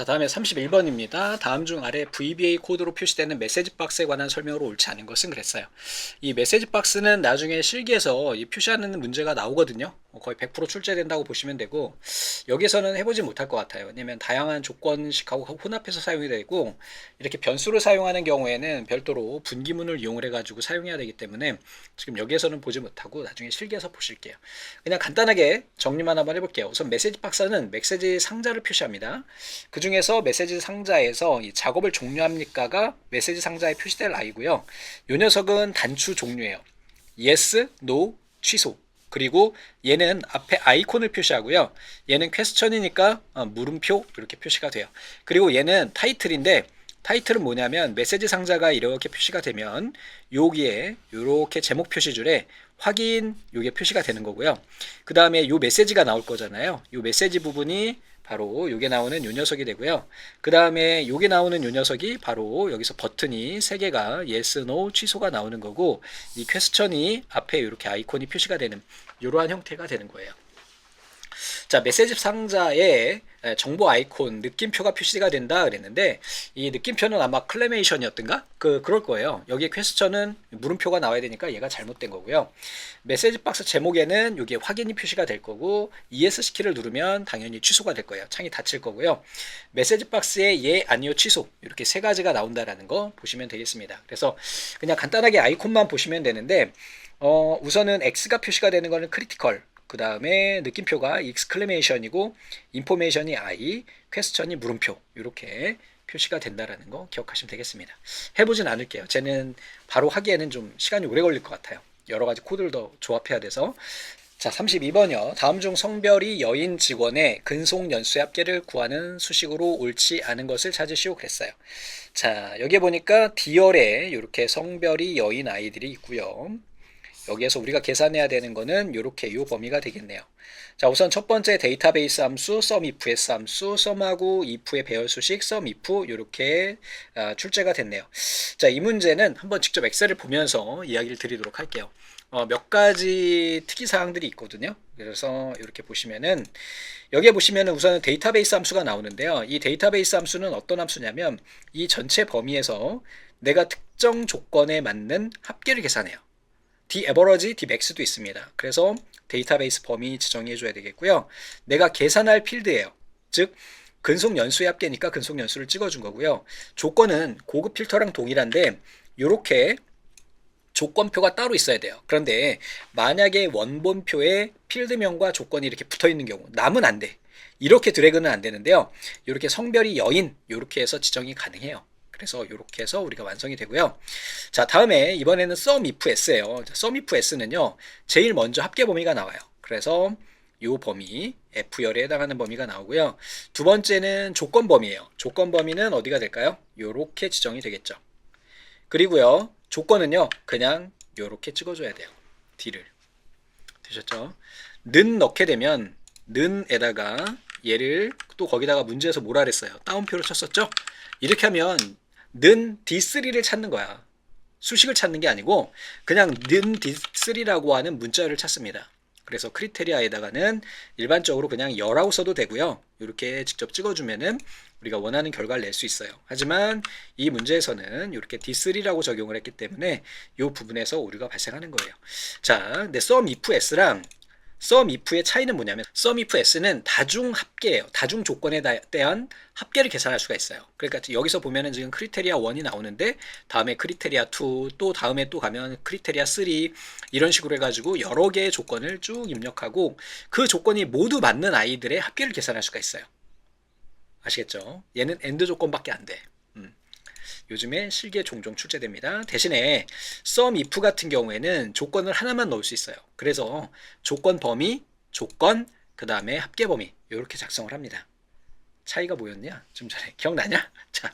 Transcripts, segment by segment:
자, 다음에 31번입니다. 다음 중 아래 VBA 코드로 표시되는 메시지 박스에 관한 설명으로 옳지 않은 것은 그랬어요. 이 메시지 박스는 나중에 실기에서 이 표시하는 문제가 나오거든요. 거의 100% 출제된다고 보시면 되고, 여기서는 해보지 못할 것 같아요. 왜냐면 다양한 조건식하고 혼합해서 사용이 되고, 이렇게 변수를 사용하는 경우에는 별도로 분기문을 이용을 해가지고 사용해야 되기 때문에 지금 여기에서는 보지 못하고 나중에 실기에서 보실게요. 그냥 간단하게 정리만 한번 해볼게요. 우선 메시지 박스는 메시지 상자를 표시합니다. 그 중에서 메시지 상자에서 이 작업을 종료합니까가 메시지 상자에 표시될 I고요. 이 녀석은 단추 종류예요. yes, no, 취소. 그리고 얘는 앞에 아이콘을 표시하고요. 얘는 퀘스천이니까 물음표 이렇게 표시가 돼요. 그리고 얘는 타이틀인데 타이틀은 뭐냐면 메시지 상자가 이렇게 표시가 되면 여기에 이렇게 제목 표시줄에 확인 요게 표시가 되는 거고요. 그 다음에 요 메시지가 나올 거잖아요. 요 메시지 부분이 바로 요게 나오는 요 녀석이 되고요. 그 다음에 요게 나오는 요 녀석이 바로 여기서 버튼이 3개가 yes, no, 취소가 나오는 거고, 이 퀘스천이 앞에 이렇게 아이콘이 표시가 되는 이러한 형태가 되는 거예요. 자, 메시지 상자에 정보 아이콘 느낌표가 표시가 된다 그랬는데, 이 느낌표는 아마 클레메이션이었던가? 그럴 거예요. 여기에 퀘스천은 물음표가 나와야 되니까 얘가 잘못된 거고요. 메시지 박스 제목에는 여기에 확인이 표시가 될 거고, ES 키를 누르면 당연히 취소가 될 거예요. 창이 닫힐 거고요. 메시지 박스에 예, 아니요, 취소 이렇게 3가지가 나온다라는 거 보시면 되겠습니다. 그래서 그냥 간단하게 아이콘만 보시면 되는데, 우선은 X가 표시가 되는 거는 크리티컬, 그 다음에 느낌표가 exclamation이고 information이 I, question이 물음표 이렇게 표시가 된다라는 거 기억하시면 되겠습니다. 해보진 않을게요. 쟤는 바로 하기에는 좀 시간이 오래 걸릴 것 같아요. 여러 가지 코드를 더 조합해야 돼서. 자, 32번이요. 다음 중 성별이 여인 직원의 근속 연수의 합계를 구하는 수식으로 옳지 않은 것을 찾으시오 그랬어요. 자, 여기 보니까 D열에 이렇게 성별이 여인 아이들이 있고요. 여기에서 우리가 계산해야 되는 거는 이렇게 요 범위가 되겠네요. 자, 우선 첫 번째 데이터베이스 함수 sumifs 함수 sum하고 if의 배열 수식 sumif 이렇게 출제가 됐네요. 자, 이 문제는 한번 직접 엑셀을 보면서 이야기를 드리도록 할게요. 몇 가지 특이 사항들이 있거든요. 그래서 이렇게 보시면은 여기에 보시면은 우선 데이터베이스 함수가 나오는데요. 이 데이터베이스 함수는 어떤 함수냐면 이 전체 범위에서 내가 특정 조건에 맞는 합계를 계산해요. D-average, D-max도 있습니다. 그래서 데이터베이스 범위 지정해 줘야 되겠고요. 내가 계산할 필드예요. 즉 근속 연수의 합계니까 근속 연수를 찍어준 거고요. 조건은 고급 필터랑 동일한데 이렇게 조건표가 따로 있어야 돼요. 그런데 만약에 원본표에 필드명과 조건이 이렇게 붙어 있는 경우 남은 안 돼. 이렇게 드래그는 안 되는데요. 이렇게 성별이 여인 이렇게 해서 지정이 가능해요. 그래서 이렇게 해서 우리가 완성이 되고요. 자, 다음에 이번에는 sumifs예요. sumifs는요, 제일 먼저 합계 범위가 나와요. 그래서 이 범위 F열에 해당하는 범위가 나오고요. 두 번째는 조건 범위예요. 조건 범위는 어디가 될까요? 이렇게 지정이 되겠죠. 그리고요, 조건은요, 그냥 이렇게 찍어줘야 돼요. D를. 되셨죠? 는 넣게 되면 는에다가 얘를 또 거기다가 문제에서 뭐라 그랬어요? 따옴표를 쳤었죠? 이렇게 하면 는 D3를 찾는 거야. 수식을 찾는 게 아니고 그냥 는 D3라고 하는 문자열을 찾습니다. 그래서 크리테리아에다가는 일반적으로 그냥 열하고 써도 되고요. 이렇게 직접 찍어주면은 우리가 원하는 결과를 낼 수 있어요. 하지만 이 문제에서는 이렇게 D3라고 적용을 했기 때문에 이 부분에서 오류가 발생하는 거예요. 자, 근데 sumifs랑 sumif의 차이는 뭐냐면 sumifs는 다중 합계예요. 다중 조건에 대한 합계를 계산할 수가 있어요. 그러니까 여기서 보면은 지금 크리테리아 1이 나오는데 다음에 크리테리아 2, 또 다음에 또 가면 크리테리아 3 이런 식으로 해가지고 여러 개의 조건을 쭉 입력하고 그 조건이 모두 맞는 아이들의 합계를 계산할 수가 있어요. 아시겠죠? 얘는 AND 조건밖에 안 돼. 요즘에 실기에 종종 출제됩니다. 대신에 sumif 같은 경우에는 조건을 하나만 넣을 수 있어요. 그래서 조건 범위, 조건, 그 다음에 합계 범위 이렇게 작성을 합니다. 차이가 뭐였냐? 좀 전에 기억나냐? 자,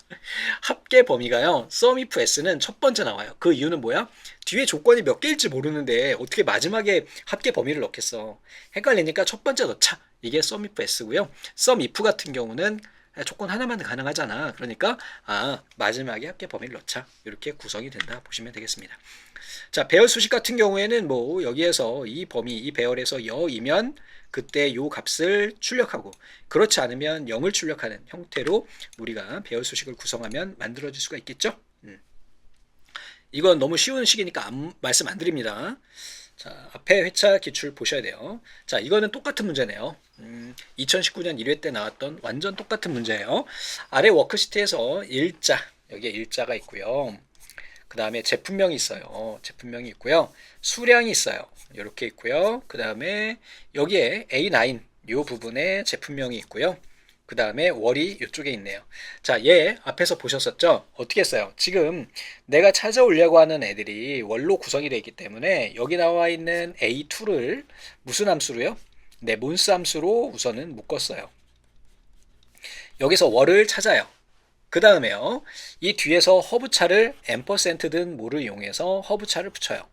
합계 범위가요. sumifs는 첫 번째 나와요. 그 이유는 뭐야? 뒤에 조건이 몇 개일지 모르는데 어떻게 마지막에 합계 범위를 넣겠어? 헷갈리니까 첫 번째 넣자. 이게 sumifs고요. sumif 같은 경우는 조건 하나만 가능하잖아. 그러니까 마지막에 합계 범위를 넣자. 이렇게 구성이 된다 보시면 되겠습니다. 자, 배열 수식 같은 경우에는 뭐 여기에서 이 범위, 이 배열에서 여이면 그때 요 값을 출력하고, 그렇지 않으면 0을 출력하는 형태로 우리가 배열 수식을 구성하면 만들어질 수가 있겠죠. 이건 너무 쉬운 식이니까 말씀 안 드립니다. 자, 앞에 회차 기출 보셔야 돼요. 자, 이거는 똑같은 문제네요. 2019년 1회 때 나왔던 완전 똑같은 문제예요. 아래 워크시트에서 일자, 여기에 일자가 있고요. 그 다음에 제품명이 있어요. 제품명이 있고요. 수량이 있어요. 이렇게 있고요. 그 다음에 여기에 A9 이 부분에 제품명이 있고요. 그 다음에 월이 이쪽에 있네요. 자, 얘 앞에서 보셨었죠? 어떻게 했어요? 지금 내가 찾아오려고 하는 애들이 월로 구성이 되어 있기 때문에 여기 나와 있는 A2를 무슨 함수로요? 네, 몬스 함수로 우선은 묶었어요. 여기서 월을 찾아요. 그 다음에요, 이 뒤에서 허브차를 앰퍼센트든 뭐를 이용해서 허브차를 붙여요.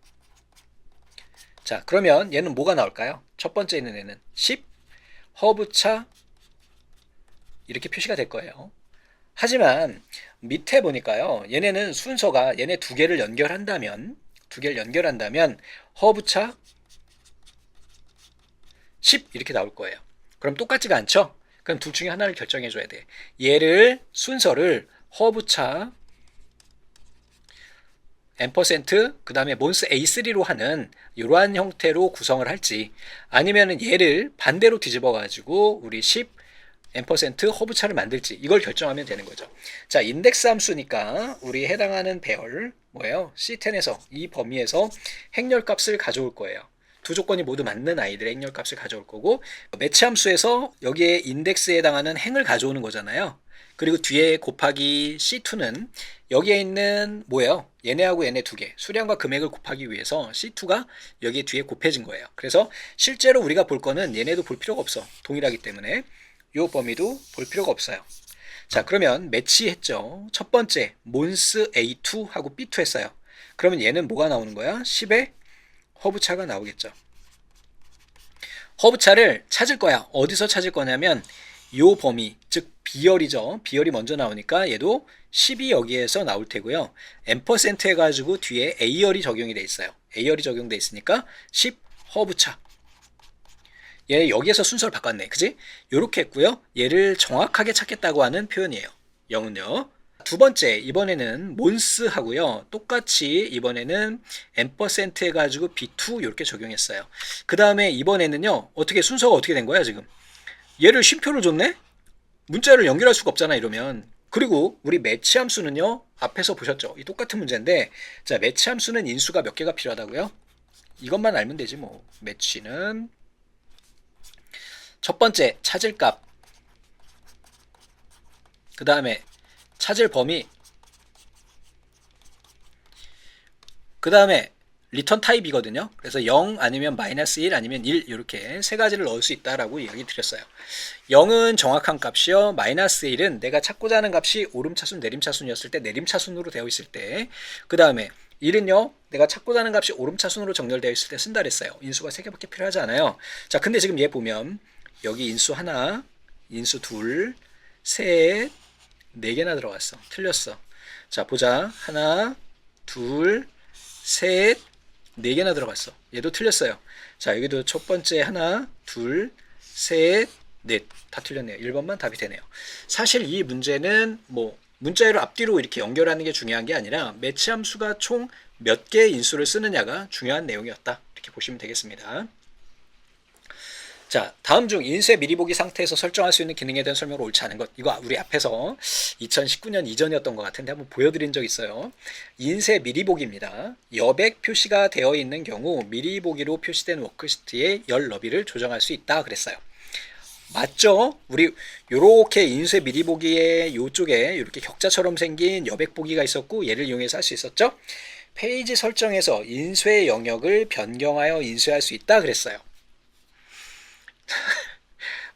자, 그러면 얘는 뭐가 나올까요? 첫 번째 있는 애는 10 허브차 이렇게 표시가 될 거예요. 하지만 밑에 보니까요, 얘네는 순서가 얘네 두 개를 연결한다면 허브차 10 이렇게 나올 거예요. 그럼 똑같지가 않죠? 그럼 둘 중에 하나를 결정해 줘야 돼. 얘를 순서를 허브차 앰퍼센트 그 다음에 몬스 A3로 하는 이러한 형태로 구성을 할지, 아니면은 얘를 반대로 뒤집어 가지고 우리 10 앰퍼센트 허브차를 만들지, 이걸 결정하면 되는 거죠. 자, 인덱스 함수니까 우리 해당하는 배열 뭐예요? C10에서 이 범위에서 행렬 값을 가져올 거예요. 두 조건이 모두 맞는 아이들의 행렬 값을 가져올 거고, 매치 함수에서 여기에 인덱스에 해당하는 행을 가져오는 거잖아요. 그리고 뒤에 곱하기 C2는 여기에 있는 뭐예요? 얘네하고 얘네 두 개, 수량과 금액을 곱하기 위해서 C2가 여기 뒤에 곱해진 거예요. 그래서 실제로 우리가 볼 거는 얘네도 볼 필요가 없어. 동일하기 때문에 요 범위도 볼 필요가 없어요. 자, 그러면 매치했죠. 첫 번째 몬스 A2 하고 B2 했어요. 그러면 얘는 뭐가 나오는 거야? 10의 허브차가 나오겠죠. 허브차를 찾을 거야. 어디서 찾을 거냐면 요 범위, 즉 비열이죠. 비열이 먼저 나오니까 얘도 10이 여기에서 나올 테고요. 앰퍼센트 해가지고 뒤에 A열이 적용이 돼 있어요. A열이 적용돼 있으니까 10 허브차. 얘 여기에서 순서를 바꿨네. 그지? 요렇게 했고요. 얘를 정확하게 찾겠다고 하는 표현이에요. 0은요. 두 번째, 이번에는 몬스 하고요. 똑같이 이번에는 앰퍼센트 해가지고 B2 이렇게 적용했어요. 그 다음에 이번에는요, 어떻게 순서가 어떻게 된 거야 지금? 얘를 쉼표를 줬네? 문자를 연결할 수가 없잖아 이러면. 그리고 우리 매치 함수는요, 앞에서 보셨죠? 이 똑같은 문제인데, 자, 매치 함수는 인수가 몇 개가 필요하다고요? 이것만 알면 되지 뭐. 매치는 첫 번째 찾을 값, 그 다음에 찾을 범위, 그 다음에 리턴 타입이거든요. 그래서 0 아니면 마이너스 1 아니면 1 이렇게 세 가지를 넣을 수 있다라고 이야기 드렸어요. 0은 정확한 값이요. 마이너스 1은 내가 찾고자 하는 값이 오름차순 내림차순이었을 때 내림차순으로 되어 있을 때, 그 다음에 1은요 내가 찾고자 하는 값이 오름차순으로 정렬되어 있을 때 쓴다 그랬어요. 인수가 3개밖에 필요하지 않아요. 자, 근데 지금 얘 보면 여기 인수 하나, 인수 둘, 셋, 4개나 들어갔어. 틀렸어. 자, 보자. 하나, 둘, 셋, 4개나 들어갔어. 얘도 틀렸어요. 자, 여기도 첫 번째 하나, 둘, 셋, 넷. 다 틀렸네요. 1번만 답이 되네요. 사실 이 문제는 뭐 문자열을 앞뒤로 이렇게 연결하는 게 중요한 게 아니라 매치 함수가 총 몇 개의 인수를 쓰느냐가 중요한 내용이었다. 이렇게 보시면 되겠습니다. 자, 다음 중 인쇄 미리 보기 상태에서 설정할 수 있는 기능에 대한 설명으로 옳지 않은 것. 이거 우리 앞에서 2019년 이전이었던 것 같은데 한번 보여드린 적 있어요. 인쇄 미리 보기입니다. 여백 표시가 되어 있는 경우 미리 보기로 표시된 워크시트의 열 너비를 조정할 수 있다 그랬어요. 맞죠? 우리 요렇게 인쇄 미리 보기의 요쪽에 이렇게 격자처럼 생긴 여백 보기가 있었고 얘를 이용해서 할 수 있었죠. 페이지 설정에서 인쇄 영역을 변경하여 인쇄할 수 있다 그랬어요.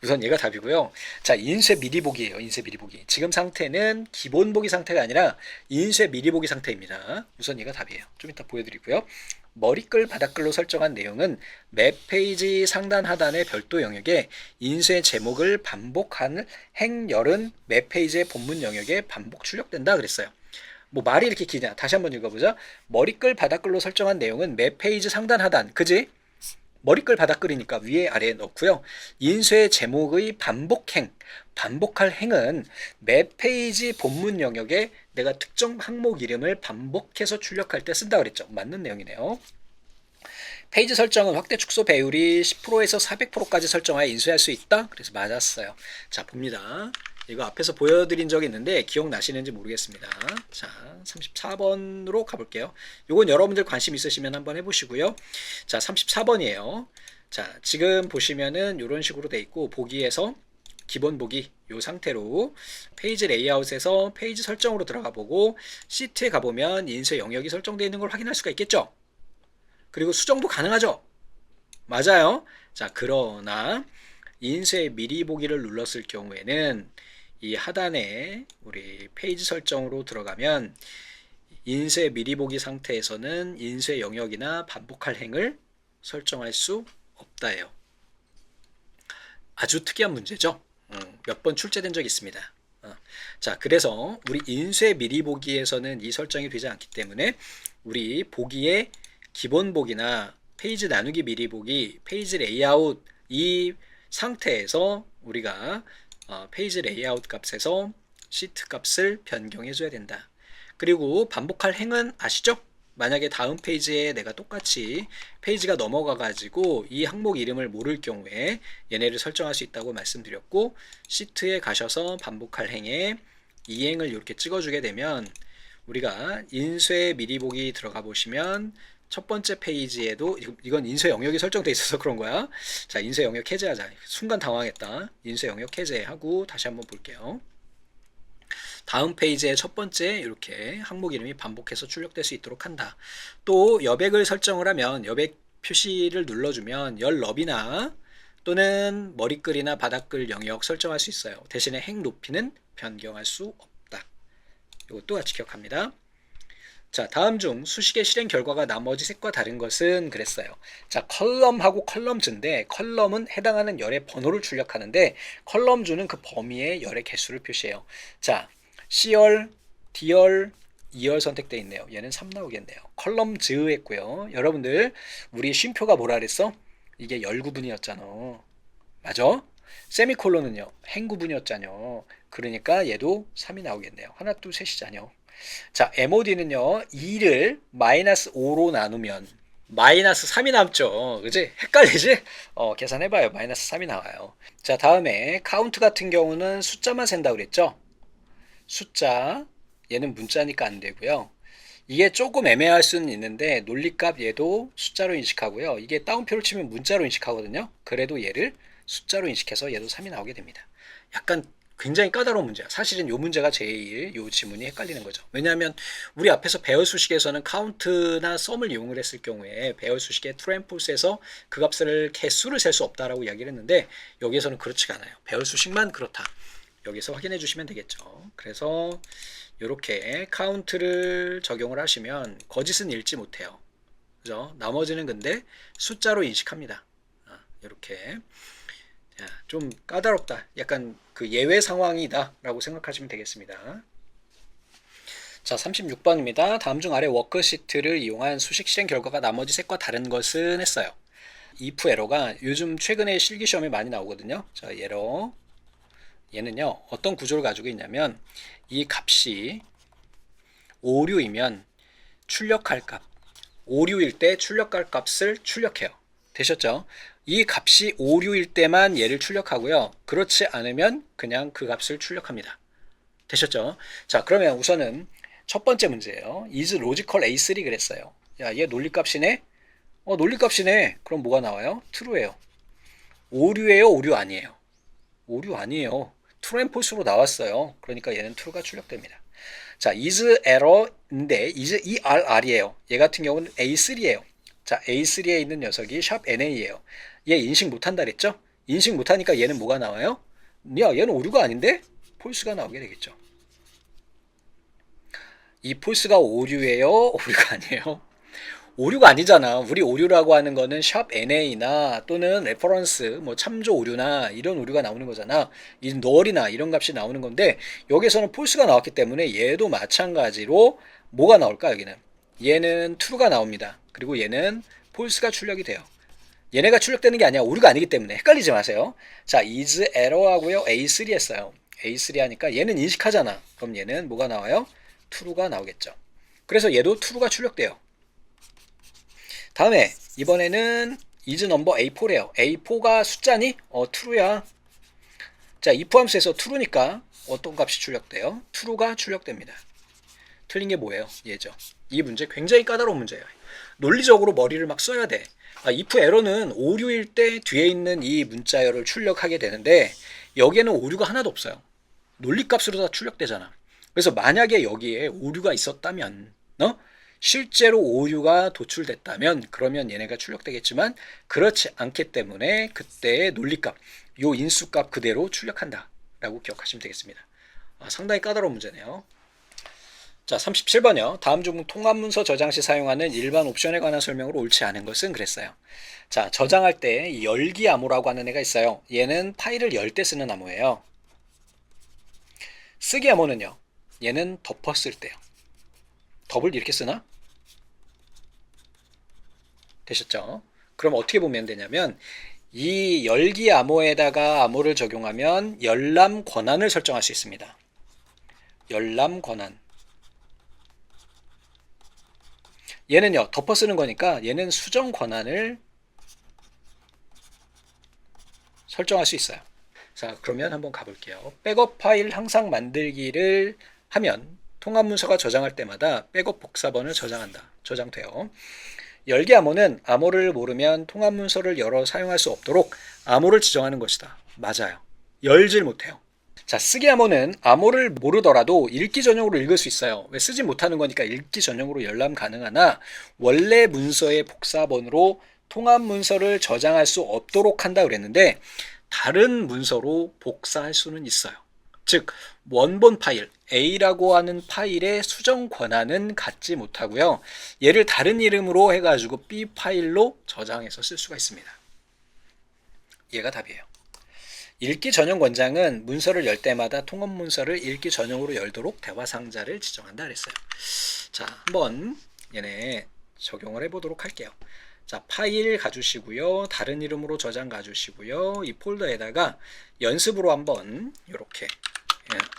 우선 얘가 답이고요. 자, 인쇄 미리 보기예요. 인쇄 미리 보기. 지금 상태는 기본 보기 상태가 아니라 인쇄 미리 보기 상태입니다. 우선 얘가 답이에요. 좀 이따 보여드리고요. 머리글 바닥글로 설정한 내용은 맵 페이지 상단 하단의 별도 영역에 인쇄 제목을 반복하는 행열은 맵 페이지의 본문 영역에 반복 출력된다 그랬어요. 뭐 말이 이렇게 기냐? 다시 한번 읽어보자. 머리글 바닥글로 설정한 내용은 맵 페이지 상단 하단, 그지? 머리끌 바닥글이니까 위에 아래에 넣고요. 인쇄 제목의 반복행, 반복할 행은 매 페이지 본문 영역에 내가 특정 항목 이름을 반복해서 출력할 때 쓴다 그랬죠. 맞는 내용이네요. 페이지 설정은 확대 축소 배율이 10%에서 400%까지 설정하여 인쇄할 수 있다. 그래서 맞았어요. 자, 봅니다. 이거 앞에서 보여드린 적이 있는데 기억나시는지 모르겠습니다. 자, 34번으로 가볼게요. 이건 여러분들 관심 있으시면 한번 해보시고요. 자, 34번이에요. 자, 지금 보시면은 이런 식으로 돼 있고 보기에서 기본 보기 이 상태로 페이지 레이아웃에서 페이지 설정으로 들어가 보고 시트에 가보면 인쇄 영역이 설정되어 있는 걸 확인할 수가 있겠죠. 그리고 수정도 가능하죠. 맞아요. 자, 그러나 인쇄 미리 보기를 눌렀을 경우에는 이 하단에 우리 페이지 설정으로 들어가면 인쇄 미리 보기 상태에서는 인쇄 영역이나 반복할 행을 설정할 수 없다예요. 아주 특이한 문제죠. 몇 번 출제된 적이 있습니다. 자, 그래서 우리 인쇄 미리 보기에서는 이 설정이 되지 않기 때문에 우리 보기에 기본 보기나 페이지 나누기 미리 보기, 페이지 레이아웃 이 상태에서 우리가 페이지 레이아웃 값에서 시트 값을 변경해 줘야 된다. 그리고 반복할 행은 아시죠? 만약에 다음 페이지에 내가 똑같이 페이지가 넘어가 가지고 이 항목 이름을 모를 경우에 얘네를 설정할 수 있다고 말씀드렸고, 시트에 가셔서 반복할 행에 이 행을 이렇게 찍어주게 되면 우리가 인쇄 미리 보기 들어가 보시면 첫 번째 페이지에도 이건 인쇄 영역이 설정되어 있어서 그런 거야. 자, 인쇄 영역 해제하자. 순간 당황했다. 인쇄 영역 해제하고 다시 한번 볼게요. 다음 페이지의 첫 번째 이렇게 항목 이름이 반복해서 출력될 수 있도록 한다. 또 여백을 설정을 하면 여백 표시를 눌러주면 열 너비나 또는 머리글이나 바닥글 영역 설정할 수 있어요. 대신에 행 높이는 변경할 수 없다. 이것도 같이 기억합니다. 자, 다음 중 수식의 실행 결과가 나머지 색과 다른 것은 그랬어요. 자, 컬럼하고 컬럼즈인데 컬럼은 해당하는 열의 번호를 출력하는데 컬럼주는 그 범위의 열의 개수를 표시해요. 자, C열, D열, E열 선택되어 있네요. 얘는 3 나오겠네요. 컬럼즈 했고요. 여러분들 우리 쉼표가 뭐라 그랬어? 이게 열 구분이었잖아. 맞아? 세미콜론은요 행 구분이었잖아요. 그러니까 얘도 3이 나오겠네요. 하나 둘 셋이잖아요. 자, MOD는요 2를 마이너스 5로 나누면 마이너스 3이 남죠. 그지? 헷갈리지? 계산해봐요. 마이너스 3이 나와요. 자, 다음에 카운트 같은 경우는 숫자만 센다고 그랬죠? 숫자, 얘는 문자니까 안 되고요. 이게 조금 애매할 수는 있는데 논리값 얘도 숫자로 인식하고요. 이게 따옴표를 치면 문자로 인식하거든요. 그래도 얘를 숫자로 인식해서 얘도 3이 나오게 됩니다. 약간 굉장히 까다로운 문제야. 사실은 이 문제가 제일 이 지문이 헷갈리는 거죠. 왜냐하면 우리 앞에서 배열 수식에서는 카운트나 썸을 이용을 했을 경우에 배열 수식의 true and false에서 그 값을 개수를 셀 수 없다라고 이야기를 했는데 여기에서는 그렇지가 않아요. 배열 수식만 그렇다. 여기서 확인해 주시면 되겠죠. 그래서 이렇게 카운트를 적용을 하시면 거짓은 읽지 못해요. 그죠? 나머지는 근데 숫자로 인식합니다. 이렇게. 좀 까다롭다. 약간 그 예외 상황이다 라고 생각하시면 되겠습니다. 자, 36번입니다. 다음 중 아래 워크시트를 이용한 수식 실행 결과가 나머지 셋과 다른 것은 했어요. if 에러가 요즘 최근에 실기시험에 많이 나오거든요. 자, 에러 얘는요 어떤 구조를 가지고 있냐면 이 값이 오류이면 출력할 값, 오류일 때 출력할 값을 출력해요. 되셨죠? 이 값이 오류일 때만 얘를 출력하고요. 그렇지 않으면 그냥 그 값을 출력합니다. 되셨죠? 자, 그러면 우선은 첫 번째 문제예요. is logical A3 그랬어요. 야, 얘 논리값이네? 논리값이네. 그럼 뭐가 나와요? true예요. 오류예요? 오류 아니에요? 오류 아니에요. true and false로 나왔어요. 그러니까 얘는 true가 출력됩니다. 자, is error인데 is ERR이에요. 얘 같은 경우는 A3예요. 자, A3에 있는 녀석이 샵 NA예요. 얘 인식 못한다 그랬죠? 인식 못하니까 얘는 뭐가 나와요? 야, 얘는 오류가 아닌데? 폴스가 나오게 되겠죠. 이 폴스가 오류예요? 오류가 아니에요? 오류가 아니잖아. 우리 오류라고 하는 거는 샵 NA나 또는 레퍼런스, 뭐 참조 오류나 이런 오류가 나오는 거잖아. 이 null이나 이런 값이 나오는 건데 여기서는 false가 나왔기 때문에 얘도 마찬가지로 뭐가 나올까 여기는? 얘는 true가 나옵니다. 그리고 얘는 false가 출력이 돼요. 얘네가 출력되는 게 아니야. 오류가 아니기 때문에 헷갈리지 마세요. 자, is error하고요. A3 했어요. A3 하니까 얘는 인식하잖아. 그럼 얘는 뭐가 나와요? true가 나오겠죠. 그래서 얘도 true가 출력돼요. 다음에 이번에는 is number A4래요. A4가 숫자니? true야. 자, if 함수에서 true니까 어떤 값이 출력돼요? true가 출력됩니다. 틀린 게 뭐예요? 얘죠. 이 문제 굉장히 까다로운 문제예요. 논리적으로 머리를 막 써야 돼. if 에러는 오류일 때 뒤에 있는 이 문자열을 출력하게 되는데 여기에는 오류가 하나도 없어요. 논리값으로 다 출력되잖아. 그래서 만약에 여기에 오류가 있었다면 실제로 오류가 도출됐다면 그러면 얘네가 출력되겠지만 그렇지 않기 때문에 그때의 논리값, 요 인수값 그대로 출력한다 라고 기억하시면 되겠습니다. 상당히 까다로운 문제네요. 자, 37번이요. 다음 중 통합문서 저장 시 사용하는 일반 옵션에 관한 설명으로 옳지 않은 것은 그랬어요. 자, 저장할 때 열기 암호라고 하는 애가 있어요. 얘는 파일을 열 때 쓰는 암호예요. 쓰기 암호는요. 얘는 덮었을 때요. 덮을 이렇게 쓰나? 되셨죠? 그럼 어떻게 보면 되냐면 이 열기 암호에다가 암호를 적용하면 열람 권한을 설정할 수 있습니다. 열람 권한. 얘는요, 덮어 쓰는 거니까 얘는 수정 권한을 설정할 수 있어요. 자, 그러면 한번 가볼게요. 백업 파일 항상 만들기를 하면 통합 문서가 저장할 때마다 백업 복사본을 저장한다. 저장돼요. 열기 암호는 암호를 모르면 통합 문서를 열어 사용할 수 없도록 암호를 지정하는 것이다. 맞아요. 열질 못해요. 자, 쓰기 암호는 암호를 모르더라도 읽기 전용으로 읽을 수 있어요. 왜 쓰지 못하는 거니까 읽기 전용으로 열람 가능하나 원래 문서의 복사본으로 통합 문서를 저장할 수 없도록 한다 그랬는데 다른 문서로 복사할 수는 있어요. 즉 원본 파일 A라고 하는 파일의 수정 권한은 갖지 못하고요. 얘를 다른 이름으로 해가지고 B 파일로 저장해서 쓸 수가 있습니다. 얘가 답이에요. 읽기 전용 권장은 문서를 열 때마다 통합 문서를 읽기 전용으로 열도록 대화 상자를 지정한다 그랬어요. 자, 한번 얘네 적용을 해보도록 할게요. 자, 파일 가주시고요. 다른 이름으로 저장 가주시고요. 이 폴더에다가 연습으로 한번 이렇게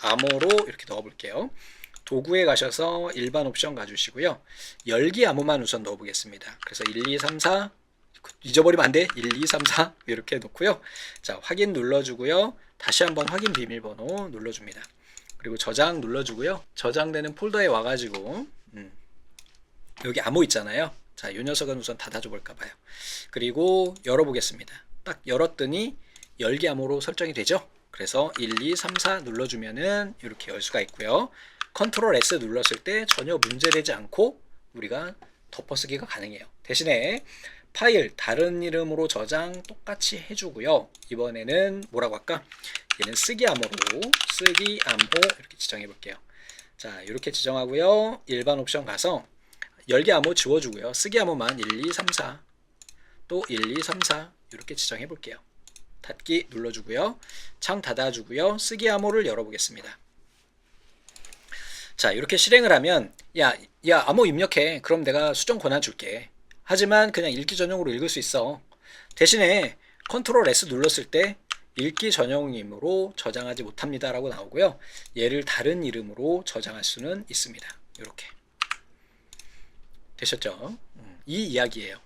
암호로 이렇게 넣어볼게요. 도구에 가셔서 일반 옵션 가주시고요. 열기 암호만 우선 넣어보겠습니다. 그래서 1, 2, 3, 4 잊어버리면 안 돼. 1, 2, 3, 4 이렇게 놓고요. 자, 확인 눌러주고요. 다시 한번 확인 비밀번호 눌러줍니다. 그리고 저장 눌러주고요. 저장되는 폴더에 와가지고 여기 암호 있잖아요. 자, 이 녀석은 우선 닫아줘 볼까 봐요. 그리고 열어보겠습니다. 딱 열었더니 열기 암호로 설정이 되죠. 그래서 1, 2, 3, 4 눌러주면은 이렇게 열 수가 있고요. 컨트롤 S 눌렀을 때 전혀 문제되지 않고 우리가 덮어쓰기가 가능해요. 대신에 파일 다른 이름으로 저장 똑같이 해주고요. 이번에는 뭐라고 할까? 얘는 쓰기 암호로 쓰기 암호 이렇게 지정해 볼게요. 자, 이렇게 지정하고요. 일반 옵션 가서 열기 암호 지워주고요. 쓰기 암호만 1, 2, 3, 4 또 1, 2, 3, 4 이렇게 지정해 볼게요. 닫기 눌러주고요. 창 닫아주고요. 쓰기 암호를 열어보겠습니다. 자, 이렇게 실행을 하면 야 암호 입력해. 그럼 내가 수정 권한 줄게. 하지만 그냥 읽기 전용으로 읽을 수 있어. 대신에 컨트롤 S 눌렀을 때 읽기 전용이므로 저장하지 못합니다 라고 나오고요. 얘를 다른 이름으로 저장할 수는 있습니다. 이렇게 되셨죠? 이 이야기예요.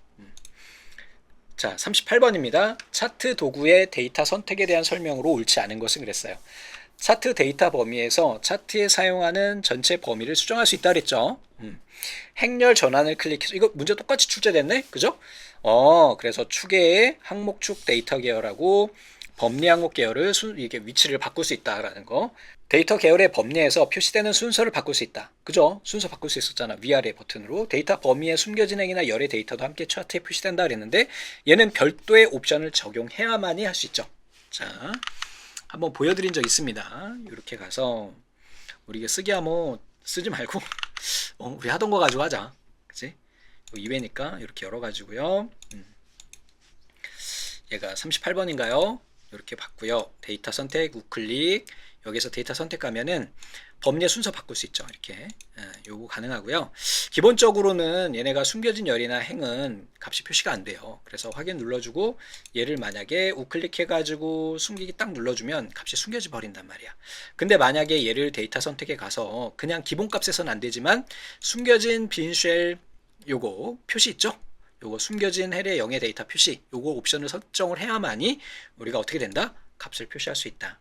자, 38번입니다. 차트 도구의 데이터 선택에 대한 설명으로 옳지 않은 것은 그랬어요. 차트 데이터 범위에서 차트에 사용하는 전체 범위를 수정할 수 있다 그랬죠. 행렬 전환을 클릭해서 이거 문제 똑같이 출제됐네, 그죠? 그래서 추계의 항목축 데이터 계열하고 범리 항목 계열을 이게 위치를 바꿀 수 있다라는 거. 데이터 계열의 범리에서 표시되는 순서를 바꿀 수 있다. 그죠? 순서 바꿀 수 있었잖아. 위아래 버튼으로. 데이터 범위에 숨겨진 행이나 열의 데이터도 함께 차트에 표시된다 그랬는데 얘는 별도의 옵션을 적용해야만이 할 수 있죠. 자, 한번 보여드린 적 있습니다. 이렇게 가서 우리가 쓰기 암호 쓰지 말고 우리 하던 거 가지고 하자. 그치? 2회니까 이렇게 열어가지고요. 얘가 38번인가요? 이렇게 봤고요. 데이터 선택 우클릭 여기서 데이터 선택하면은 범례 순서 바꿀 수 있죠. 이렇게 요거 가능하고요. 기본적으로는 얘네가 숨겨진 열이나 행은 값이 표시가 안 돼요. 그래서 확인 눌러주고 얘를 만약에 우클릭해 가지고 숨기기 딱 눌러주면 값이 숨겨져 버린단 말이야. 근데 만약에 얘를 데이터 선택에 가서 그냥 기본 값에서는 안 되지만 숨겨진 빈쉘 요거 표시 있죠? 요거 숨겨진 헬의 0의 데이터 표시 요거 옵션을 설정을 해야만이 우리가 어떻게 된다? 값을 표시할 수 있다.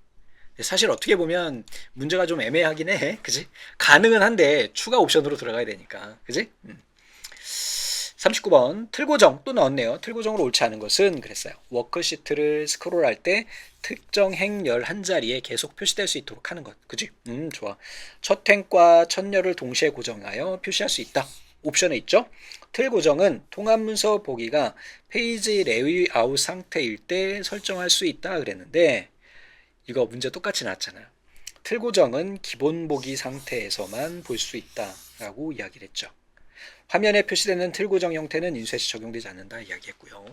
사실 어떻게 보면 문제가 좀 애매하긴 해. 그지? 가능은 한데 추가 옵션으로 들어가야 되니까. 그지? 39번 틀 고정 또 넣었네요. 틀 고정으로 옳지 않은 것은 그랬어요. 워크시트를 스크롤할 때 특정 행 열 한 자리에 계속 표시될 수 있도록 하는 것. 그지? 좋아. 첫 행과 첫 열을 동시에 고정하여 표시할 수 있다. 옵션에 있죠? 틀 고정은 통합문서 보기가 페이지 레이아웃 상태일 때 설정할 수 있다 그랬는데 이거 문제 똑같이 나왔잖아요. 틀 고정은 기본 보기 상태에서만 볼 수 있다 라고 이야기를 했죠. 화면에 표시되는 틀 고정 형태는 인쇄 시 적용되지 않는다 이야기했고요.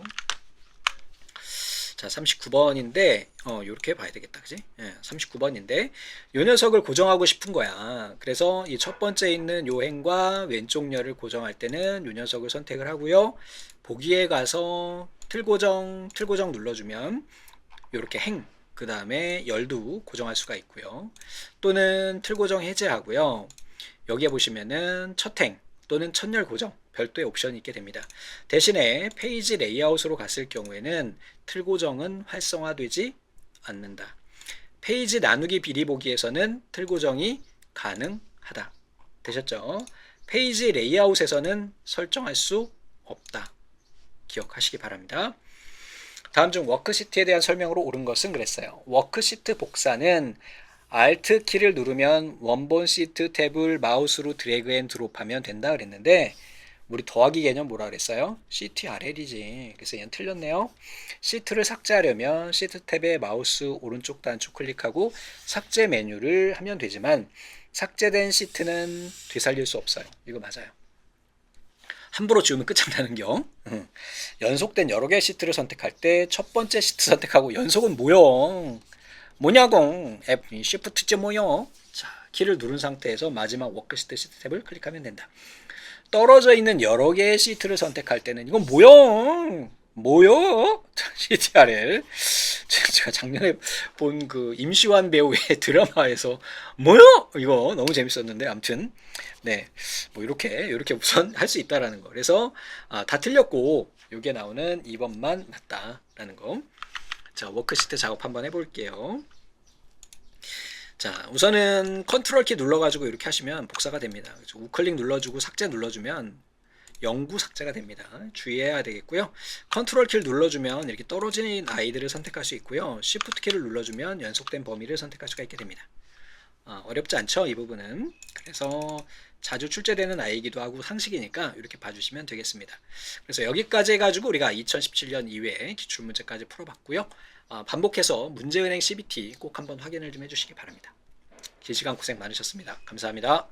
자, 39번인데 이렇게 봐야 되겠다. 그지? 39번인데 요 녀석을 고정하고 싶은 거야. 그래서 이 첫 번째 있는 요 행과 왼쪽 열을 고정할 때는 요 녀석을 선택을 하고요. 보기에 가서 틀 고정 눌러주면 이렇게 행 그 다음에 열도 고정할 수가 있고요. 또는 틀 고정 해제하고요. 여기에 보시면은 첫 행 또는 첫열 고정 별도의 옵션이 있게 됩니다. 대신에 페이지 레이아웃으로 갔을 경우에는 틀 고정은 활성화되지 않는다. 페이지 나누기 비리 보기에서는 틀 고정이 가능하다. 되셨죠? 페이지 레이아웃에서는 설정할 수 없다. 기억하시기 바랍니다. 다음 중 워크시트에 대한 설명으로 옳은 것은 그랬어요. 워크시트 복사는 Alt 키를 누르면 원본 시트 탭을 마우스로 드래그 앤 드롭하면 된다 그랬는데 우리 더하기 개념 뭐라 그랬어요? CTRL이지. 그래서 얘는 틀렸네요. 시트를 삭제하려면 시트 탭에 마우스 오른쪽 단축 클릭하고 삭제 메뉴를 하면 되지만 삭제된 시트는 되살릴 수 없어요. 이거 맞아요. 함부로 지우면 끝장나는 경. 연속된 여러 개의 시트를 선택할 때 첫 번째 시트 선택하고 연속은 뭐냐고 Shift 뭐요? 자, 키를 누른 상태에서 마지막 워크시트 시트 탭을 클릭하면 된다. 떨어져 있는 여러 개의 시트를 선택할 때는 이건 뭐요? CTRL. 제가 작년에 본 그 임시완 배우의 드라마에서 뭐요? 이거 너무 재밌었는데 아무튼 네, 뭐 이렇게 우선 할 수 있다라는 거. 그래서 다 틀렸고 여기에 나오는 2번만 맞다라는 거. 자, 워크시트 작업 한번 해볼게요. 자, 우선은 컨트롤 키 눌러가지고 이렇게 하시면 복사가 됩니다. 우클릭 눌러주고 삭제 눌러주면 영구 삭제가 됩니다. 주의해야 되겠고요. 컨트롤 키를 눌러주면 이렇게 떨어진 아이들을 선택할 수 있고요. Shift 키를 눌러주면 연속된 범위를 선택할 수가 있게 됩니다. 어렵지 않죠? 이 부분은. 그래서 자주 출제되는 아이이기도 하고 상식이니까 이렇게 봐주시면 되겠습니다. 그래서 여기까지 해가지고 우리가 2017년 이외에 기출문제까지 풀어봤고요. 반복해서 문제은행 CBT 꼭 한번 확인을 좀 해주시기 바랍니다. 긴 시간 고생 많으셨습니다. 감사합니다.